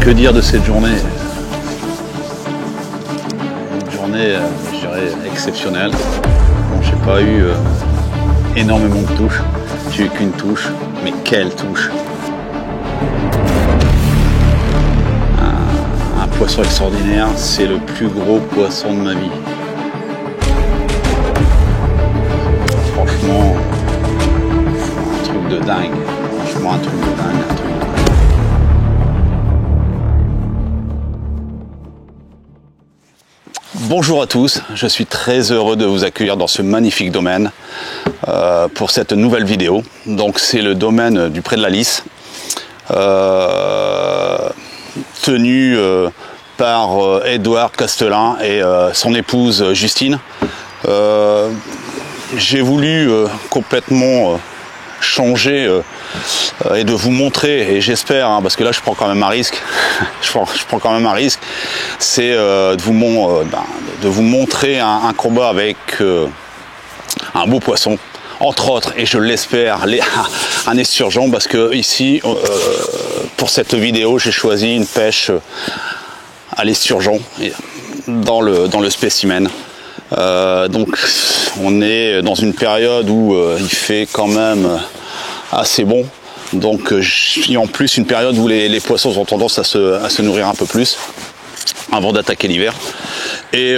Que dire de cette journée? Une journée, je dirais, exceptionnelle. Bon, j'ai pas eu énormément de touches. J'ai eu qu'une touche, mais quelle touche! Un poisson extraordinaire, c'est le plus gros poisson de ma vie. Franchement, un truc de dingue. Franchement, un truc de dingue, un truc de dingue. Bonjour à tous, je suis très heureux de vous accueillir dans ce magnifique domaine pour cette nouvelle vidéo. Donc c'est le domaine du Pré de la Lys, tenu par Édouard Castelin et son épouse Justine. J'ai voulu complètement changer et de vous montrer, et j'espère, parce que là je prends quand même un risque, je prends quand même un risque, c'est de vous montrer un combat avec un beau poisson, entre autres, et je l'espère, un esturgeon, parce que ici, pour cette vidéo, j'ai choisi une pêche à l'esturgeon dans le spécimen. Donc on est dans une période où il fait quand même assez bon, donc et en plus une période où les poissons ont tendance à se nourrir un peu plus avant d'attaquer l'hiver. Et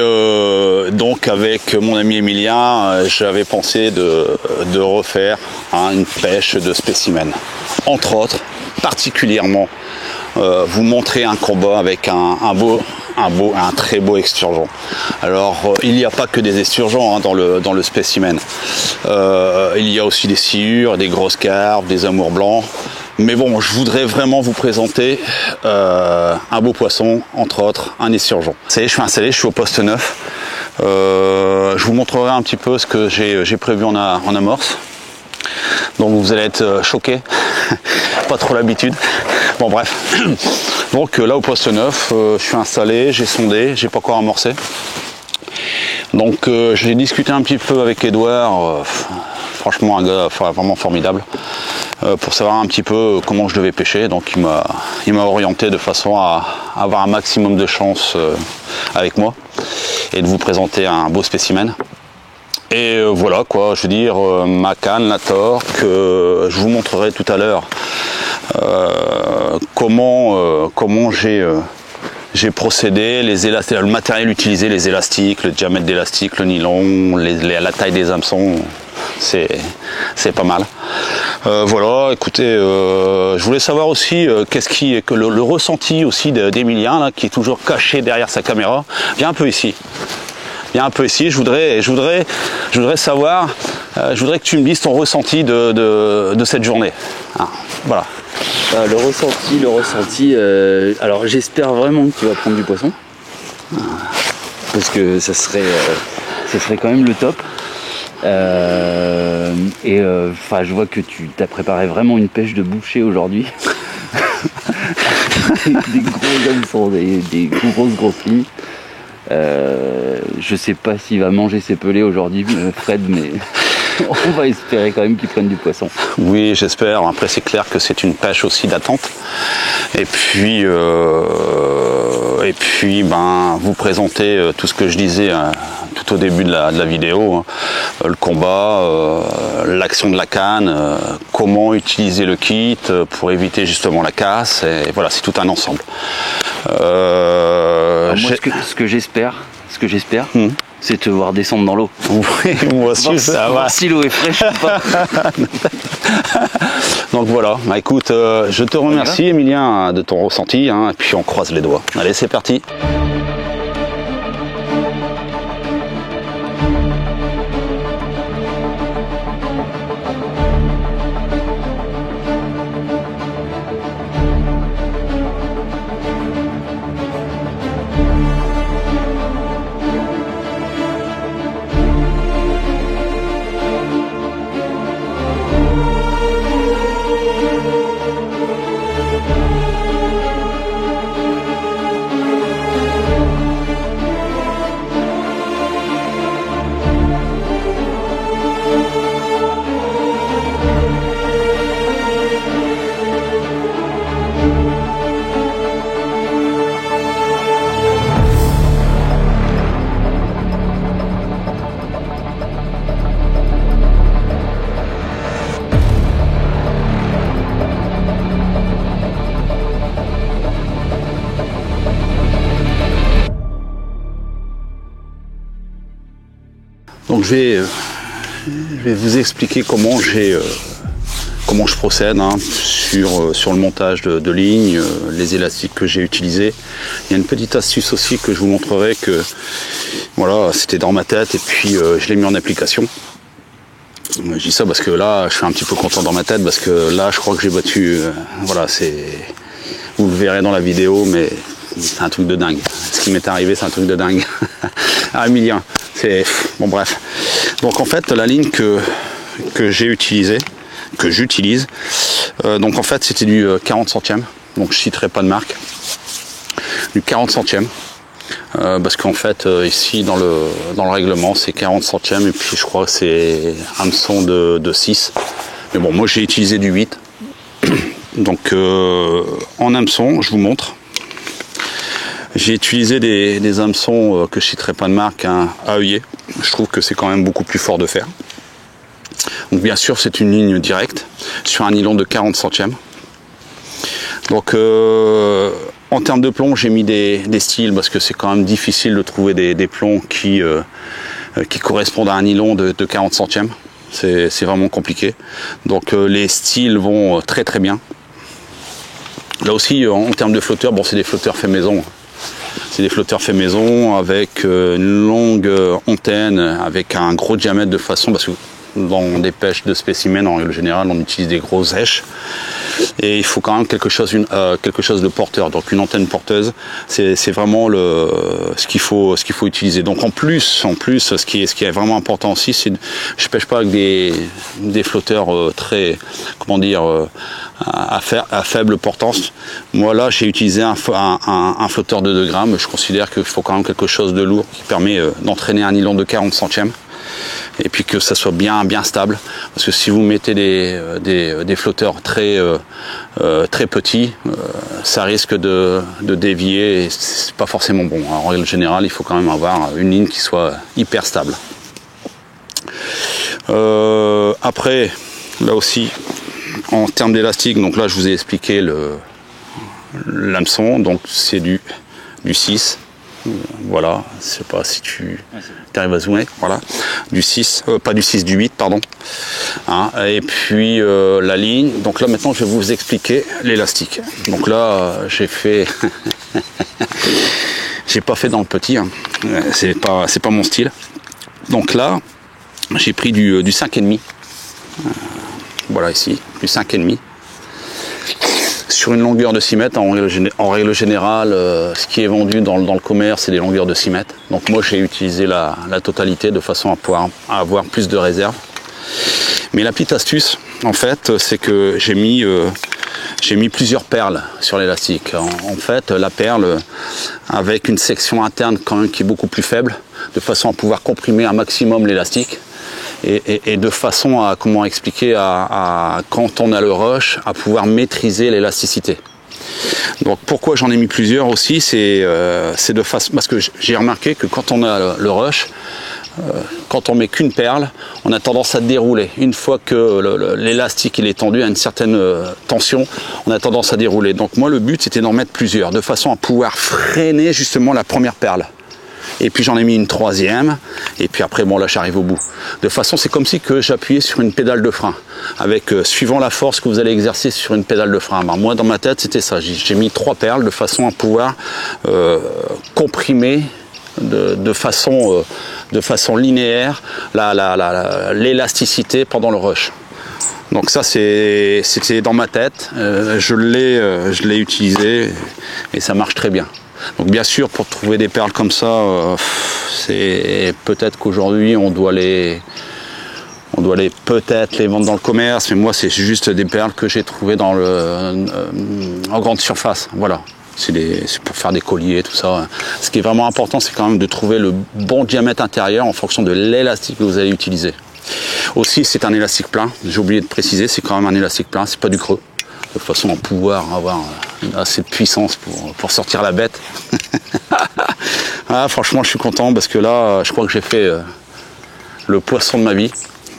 donc avec mon ami Emilien, j'avais pensé de refaire une pêche de spécimen, entre autres, particulièrement vous montrer un combat avec un très beau esturgeon. Alors il n'y a pas que des esturgeons dans le spécimen. Il y a aussi des sciures, des grosses carpes, des amours blancs. Mais bon, je voudrais vraiment vous présenter un beau poisson, entre autres un esturgeon. Ça y est, je suis installé, je suis au poste 9. Je vous montrerai un petit peu ce que j'ai prévu en amorce. Donc vous allez être choqués, pas trop l'habitude. Bon bref, donc là au poste 9, je suis installé, j'ai sondé, j'ai pas encore amorcé. Donc j'ai discuté un petit peu avec Édouard, franchement un gars vraiment formidable, pour savoir un petit peu comment je devais pêcher. Donc il m'a orienté de façon à avoir un maximum de chance avec moi et de vous présenter un beau spécimen. Et voilà quoi, je veux dire, ma canne, la torque, je vous montrerai tout à l'heure comment j'ai procédé, le matériel utilisé, les élastiques, le diamètre d'élastique, le nylon, la taille des hameçons, c'est pas mal. Voilà, écoutez, je voulais savoir aussi que le ressenti aussi d'Emilien, qui est toujours caché derrière sa caméra. Viens un peu ici. Je voudrais savoir, je voudrais que tu me dises ton ressenti de cette journée. Voilà. Le ressenti, alors j'espère vraiment que tu vas prendre du poisson, parce que ça serait quand même le top. Je vois que tu t'as préparé vraiment une pêche de boucher aujourd'hui. Des gros hameçons, des grosses lignes. Je sais pas s'il va manger ses pelés aujourd'hui, Fred, mais on va espérer quand même qu'il prenne du poisson. Oui, j'espère. Après, c'est clair que c'est une pêche aussi d'attente. Et puis, vous présenter tout ce que je disais tout au début de la vidéo, le combat, l'action de la canne, comment utiliser le kit pour éviter justement la casse. Et voilà, c'est tout un ensemble. Moi, ce que j'espère, c'est te voir descendre dans l'eau. Oui, moi aussi, ça va. Si l'eau est fraîche ou pas. Donc voilà, écoute, je te remercie Emilien de ton ressenti, et puis on croise les doigts. Allez, c'est parti. Donc je vais vous expliquer comment je procède hein, sur le montage de lignes, les élastiques que j'ai utilisés. Il y a une petite astuce aussi que je vous montrerai que voilà, c'était dans ma tête et puis je l'ai mis en application. Je dis ça parce que là, je suis un petit peu content dans ma tête parce que là, je crois que j'ai battu. Voilà, vous le verrez dans la vidéo, mais c'est un truc de dingue. Ce qui m'est arrivé, c'est un truc de dingue. Ah, Emilien, bon bref. Donc en fait, la ligne que j'ai utilisée, que j'utilise, donc en fait, c'était du 40 centièmes. Donc je citerai pas de marque. Du 40 centièmes. Parce qu'en fait ici dans le règlement c'est 40 centièmes et puis je crois que c'est hameçon de 6, mais bon moi j'ai utilisé du 8. Donc en hameçon je vous montre, j'ai utilisé des hameçons que je citerai pas de marque hein, à œillet. Je trouve que c'est quand même beaucoup plus fort de fer. Donc bien sûr c'est une ligne directe sur un nylon de 40 centièmes. Donc en termes de plomb, j'ai mis des styles parce que c'est quand même difficile de trouver des plombs qui correspondent à un nylon de 40 centièmes. C'est vraiment compliqué. Donc les styles vont très très bien. Là aussi, en termes de flotteurs, bon, c'est des flotteurs faits maison. C'est des flotteurs faits maison avec une longue antenne, avec un gros diamètre de façon, parce que dans des pêches de spécimens, en règle générale, on utilise des grosses hèches. Et il faut quand même quelque chose de porteur, donc une antenne porteuse, c'est vraiment ce qu'il faut utiliser. Donc en plus, ce qui est vraiment important aussi, c'est je pêche pas avec des flotteurs très, comment dire, à faible portance. Moi là, j'ai utilisé un flotteur de 2 grammes. Je considère qu'il faut quand même quelque chose de lourd qui permet d'entraîner un nylon de 40 centièmes. Et puis que ça soit bien stable, parce que si vous mettez des flotteurs très petits, ça risque de dévier et c'est pas forcément bon. En règle générale, il faut quand même avoir une ligne qui soit hyper stable. Après, là aussi, en termes d'élastique, donc là je vous ai expliqué l'hameçon, donc c'est du 6. Voilà, je sais pas si tu arrives à zoomer, voilà, du 6, pas du 6, du 8, pardon. Hein, et puis la ligne, donc là maintenant je vais vous expliquer l'élastique. Donc là j'ai fait, j'ai pas fait dans le petit, hein. C'est pas mon style. Donc là j'ai pris du 5,5, voilà ici, du 5,5. Sur une longueur de 6 mètres, en règle générale, ce qui est vendu dans le commerce, c'est des longueurs de 6 mètres. Donc moi, j'ai utilisé la totalité de façon à pouvoir avoir plus de réserve. Mais la petite astuce, en fait, c'est que j'ai mis plusieurs perles sur l'élastique. En fait, la perle, avec une section interne quand même qui est beaucoup plus faible, de façon à pouvoir comprimer un maximum l'élastique. Et de façon à, comment expliquer, à quand on a le rush, à pouvoir maîtriser l'élasticité. Donc pourquoi j'en ai mis plusieurs aussi, c'est de façon, parce que j'ai remarqué que quand on a le rush, quand on met qu'une perle, on a tendance à dérouler. Une fois que l'élastique il est tendu à une certaine tension, on a tendance à dérouler. Donc moi le but c'était d'en mettre plusieurs, de façon à pouvoir freiner justement la première perle. Et puis j'en ai mis une troisième, et puis après bon là j'arrive au bout. De façon c'est comme si que j'appuyais sur une pédale de frein, avec suivant la force que vous allez exercer sur une pédale de frein. Ben, moi dans ma tête c'était ça, j'ai mis 3 perles de façon à pouvoir comprimer de façon linéaire l'élasticité pendant le rush. Donc ça c'était dans ma tête, je l'ai utilisé et ça marche très bien. Donc bien sûr pour trouver des perles comme ça, c'est peut-être qu'aujourd'hui on doit peut-être les vendre dans le commerce, mais moi c'est juste des perles que j'ai trouvées en grande surface. Voilà. C'est pour faire des colliers, tout ça. Ce qui est vraiment important, c'est quand même de trouver le bon diamètre intérieur en fonction de l'élastique que vous allez utiliser. Aussi, c'est un élastique plein. J'ai oublié de préciser, c'est quand même un élastique plein, c'est pas du creux. De façon à pouvoir avoir assez de puissance pour sortir la bête. Ah, franchement, je suis content parce que là, je crois que j'ai fait le poisson de ma vie.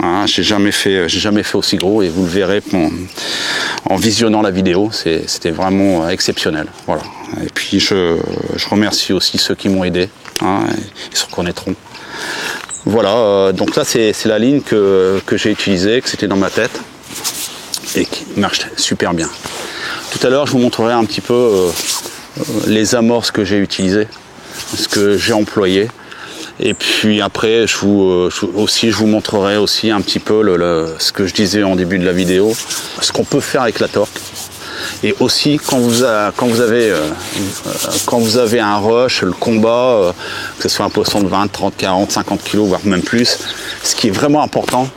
Ah, j'ai jamais fait aussi gros et vous le verrez en visionnant la vidéo, c'était vraiment exceptionnel. Voilà. Et puis je remercie aussi ceux qui m'ont aidé, hein, ils se reconnaîtront. Voilà, donc là c'est la ligne que j'ai utilisée, que c'était dans ma tête et qui marche super bien. Tout à l'heure je vous montrerai un petit peu les amorces que j'ai utilisées, ce que j'ai employé. Et puis après je vous montrerai aussi un petit peu ce que je disais en début de la vidéo, ce qu'on peut faire avec la torque. Et aussi quand vous avez un rush, le combat, que ce soit un poisson de 20, 30, 40, 50 kg, voire même plus, ce qui est vraiment important,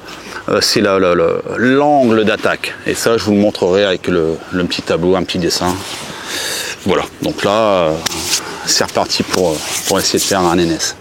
c'est l'angle d'attaque. Et ça, je vous le montrerai avec le petit tableau, un petit dessin. Voilà, donc là, c'est reparti pour essayer de faire un NS.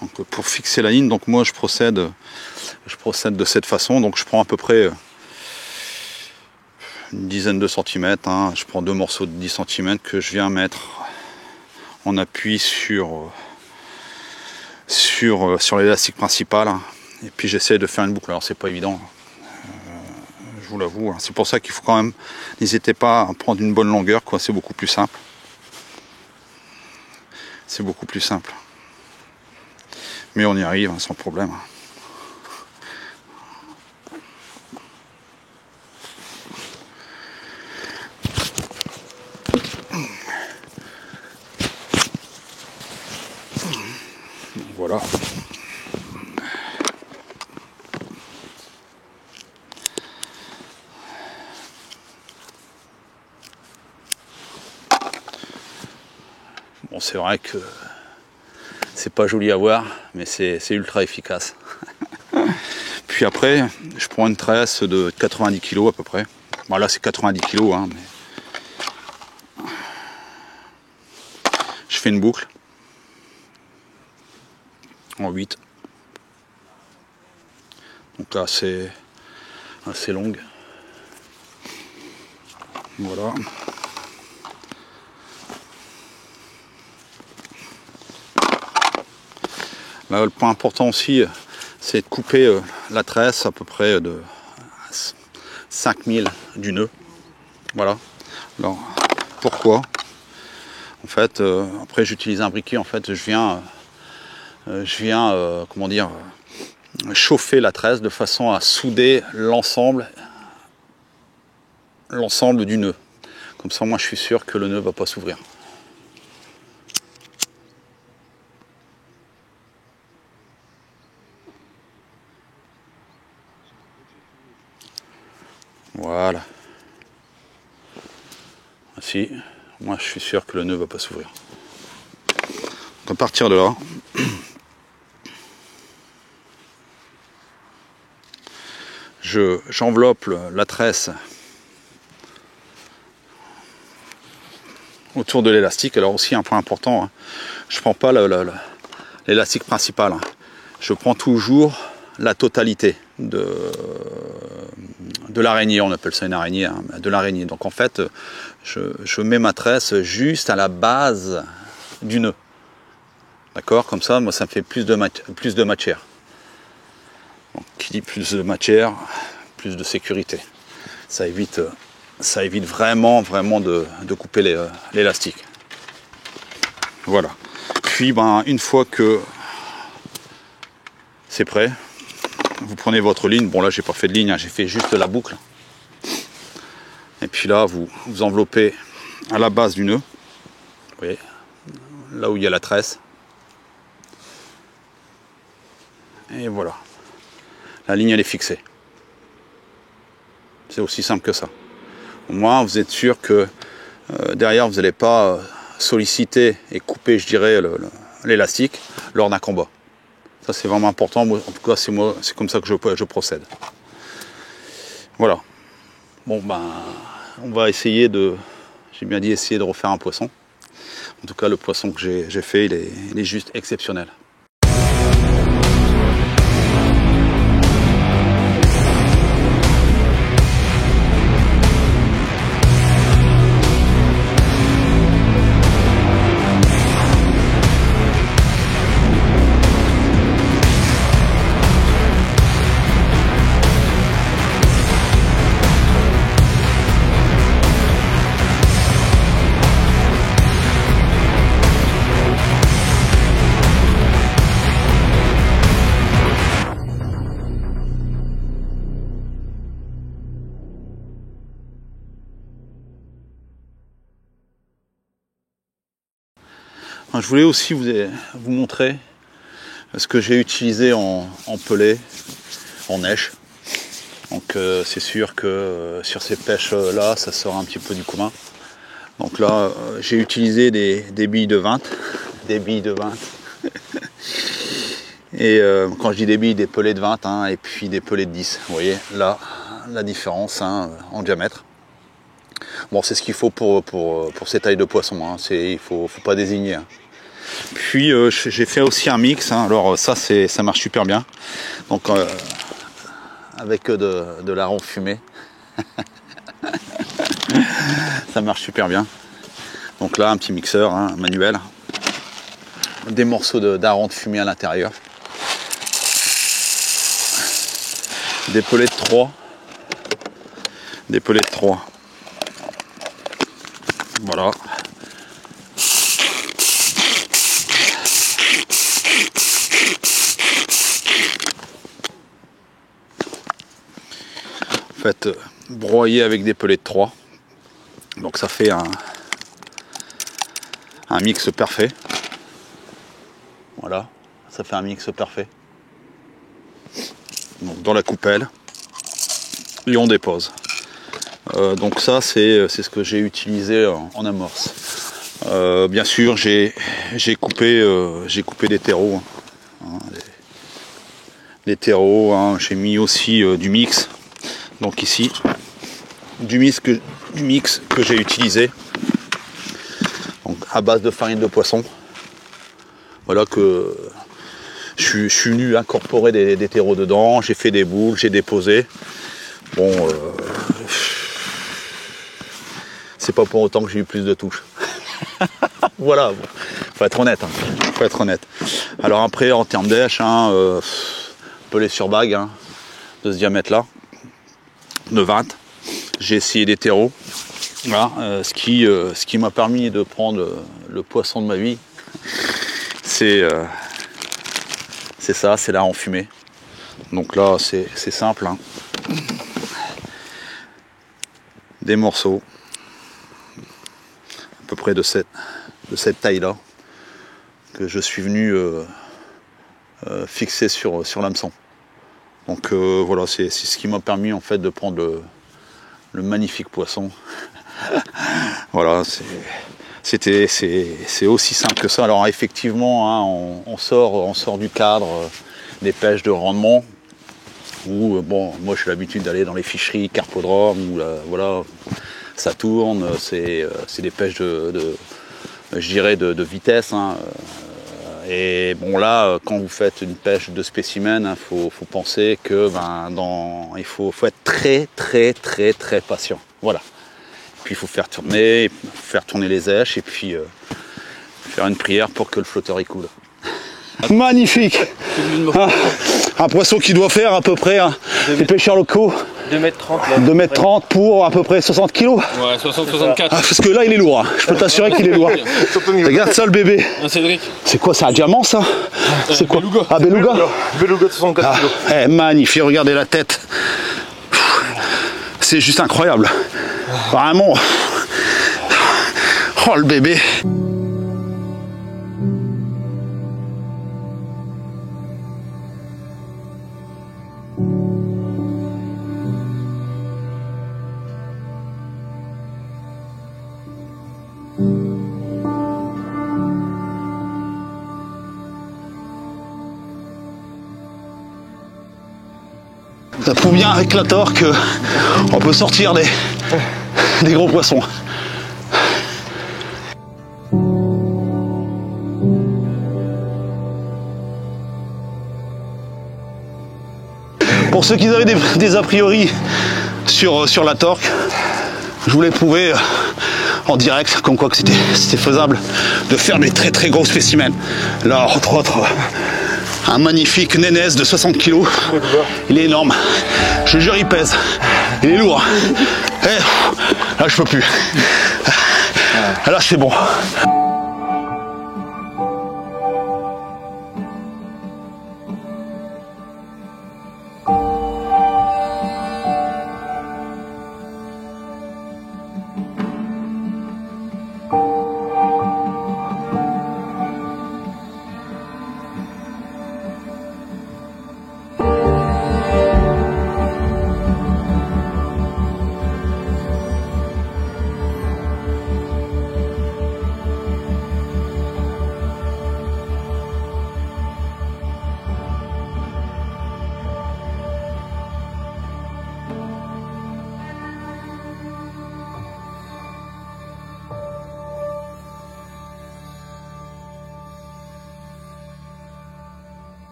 Donc pour fixer la ligne, donc moi je procède de cette façon. Donc je prends à peu près une dizaine de centimètres, hein. Je prends deux morceaux de 10 cm que je viens mettre en appui sur l'élastique principal, hein. Et puis j'essaie de faire une boucle. Alors c'est pas évident, je vous l'avoue, hein. C'est pour ça qu'il faut quand même, n'hésitez pas à prendre une bonne longueur, quoi. C'est beaucoup plus simple. C'est beaucoup plus simple. Mais on y arrive, hein, sans problème. Voilà. Bon, c'est vrai que c'est pas joli à voir, mais c'est ultra efficace. Puis après, je prends une tresse de 90 kg à peu près. Bon, là c'est 90 kg, hein, mais je fais une boucle en 8. Donc là c'est assez longue. Voilà. Là, le point important aussi, c'est de couper la tresse à peu près de 5000 du nœud. Voilà. Alors, pourquoi? En fait, après j'utilise un briquet. En fait, je viens comment dire, chauffer la tresse de façon à souder l'ensemble du nœud. Comme ça, moi, je suis sûr que le nœud ne va pas s'ouvrir. Voilà. Ainsi, moi je suis sûr que le nœud ne va pas s'ouvrir. Donc à partir de là, j'enveloppe la tresse autour de l'élastique. Alors aussi un point important, hein, je ne prends pas l'élastique principal, hein. Je prends toujours la totalité de l'araignée, on appelle ça une araignée, hein, de l'araignée. Donc en fait, je mets ma tresse juste à la base du nœud. D'accord? Comme ça, moi, ça me fait plus de matière. Donc, qui dit plus de matière, plus de sécurité. Ça évite vraiment de couper l'élastique. Voilà. Puis, une fois que c'est prêt, vous prenez votre ligne. Bon, là, j'ai pas fait de ligne, hein, j'ai fait juste la boucle. Et puis là, vous enveloppez à la base du nœud. Vous voyez, là où il y a la tresse. Et voilà. La ligne, elle est fixée. C'est aussi simple que ça. Au moins, vous êtes sûr que derrière vous n'allez pas solliciter et couper, je dirais, l'élastique lors d'un combat. Ça c'est vraiment important, moi, en tout cas c'est comme ça que je procède. Voilà. Bon ben on va essayer j'ai bien dit essayer de refaire un poisson. En tout cas le poisson que j'ai fait il est juste exceptionnel. Je voulais aussi vous montrer ce que j'ai utilisé en pelé, en neige. Donc c'est sûr que sur ces pêches là ça sort un petit peu du commun. Donc là j'ai utilisé des billes de 20. Des billes de 20. Et quand je dis des billes, des pelés de 20 hein, et puis des pelés de 10. Vous voyez là la différence hein, en diamètre. Bon c'est ce qu'il faut pour ces tailles de poisson. Hein. Il faut pas désigner. Hein. Puis j'ai fait aussi un mix, hein. Alors ça marche super bien. Donc avec de l'aran fumé. Ça marche super bien. Donc là un petit mixeur hein, manuel. Des morceaux d'aran de fumée à l'intérieur. Des pelets de 3. Des pelets de 3. Voilà. Faites broyer avec des pelets de 3. Donc ça fait un mix parfait. Voilà, ça fait un mix parfait. Donc dans la coupelle et on dépose. Donc ça c'est ce que j'ai utilisé en amorce. Bien sûr j'ai coupé des terreaux. Hein, des terreaux, hein, j'ai mis aussi du mix. Donc ici, du mix que j'ai utilisé, donc à base de farine de poisson. Voilà que je suis venu incorporer des terreaux dedans, j'ai fait des boules, j'ai déposé. Bon, c'est pas pour autant que j'ai eu plus de touches. Voilà, bon, faut être honnête. Hein, faut être honnête. Alors après, en termes d'èche, hein, pelé sur bague hein, de ce diamètre-là. De 20, j'ai essayé des terreaux, voilà, ce qui m'a permis de prendre le poisson de ma vie, c'est ça, c'est l'aran fumé. Donc là c'est simple, hein. Des morceaux, à peu près de cette taille là, que je suis venu fixer sur l'hameçon. Donc voilà, c'est ce qui m'a permis en fait de prendre le magnifique poisson. Voilà, c'est aussi simple que ça. Alors effectivement, hein, on sort du cadre des pêches de rendement. Où bon, moi j'ai l'habitude d'aller dans les ficheries, carpodromes, où voilà, ça tourne. C'est des pêches je dirais de vitesse. Hein. Et bon là, quand vous faites une pêche de spécimens, il faut penser que il faut être très patient. Voilà. Puis il faut faire tourner les èches et puis faire une prière pour que le flotteur y coule. Magnifique. Un poisson qui doit faire à peu près, les pêcheurs locaux, 2,30 m. 2,30 m pour à peu près 60 kg. Ouais, 60-64. Parce que là il est lourd, hein. Je peux t'assurer qu'il est lourd. Regarde ça le bébé. Cédric. C'est quoi, c'est un diamant ça? C'est quoi? Beluga. Ah, beluga. Beluga de 64 kg. Magnifique, regardez la tête. C'est juste incroyable. Vraiment. Oh le bébé. Ça prouve bien avec la torque on peut sortir des gros poissons. Pour ceux qui avaient des a priori sur la torque, je voulais prouver en direct comme quoi que c'était faisable de faire des très très gros spécimens. Là entre autres un magnifique Nénès de 60 kg. Il est énorme. Je jure il pèse. Il est lourd. Et, là je peux plus. Là c'est bon.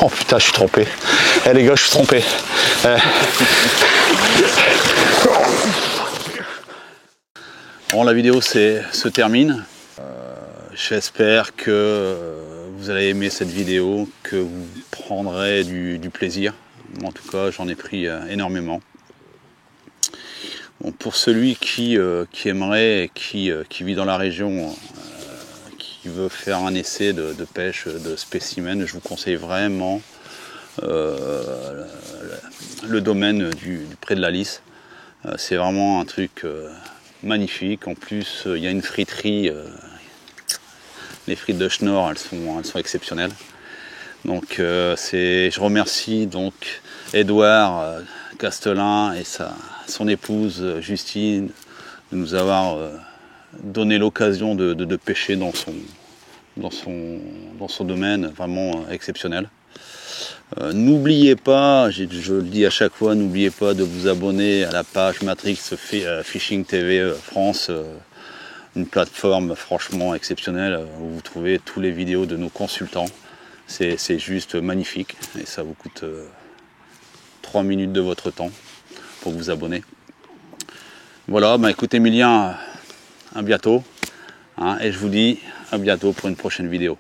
Oh putain, je suis trompé. Eh les gars, je suis trompé. Bon, la vidéo se termine. J'espère que vous allez aimer cette vidéo, que vous prendrez du plaisir. En tout cas, j'en ai pris énormément. Bon, pour celui qui aimerait et qui vit dans la région, qui veut faire un essai de pêche de spécimens, je vous conseille vraiment le domaine près de la Lys. C'est vraiment un truc magnifique. En plus, il y a une friterie. Les frites de Schnorr, elles sont exceptionnelles. Donc, je remercie donc Édouard Castelin et son épouse Justine de nous avoir donné l'occasion de pêcher dans son domaine vraiment exceptionnel. N'oubliez pas, je le dis à chaque fois, n'oubliez pas de vous abonner à la page Matrix Fishing TV France, une plateforme franchement exceptionnelle où vous trouvez tous les vidéos de nos consultants. C'est juste magnifique et ça vous coûte 3 minutes de votre temps pour vous abonner. Voilà, bah écoute Emilien, à bientôt, hein, et je vous dis à bientôt pour une prochaine vidéo.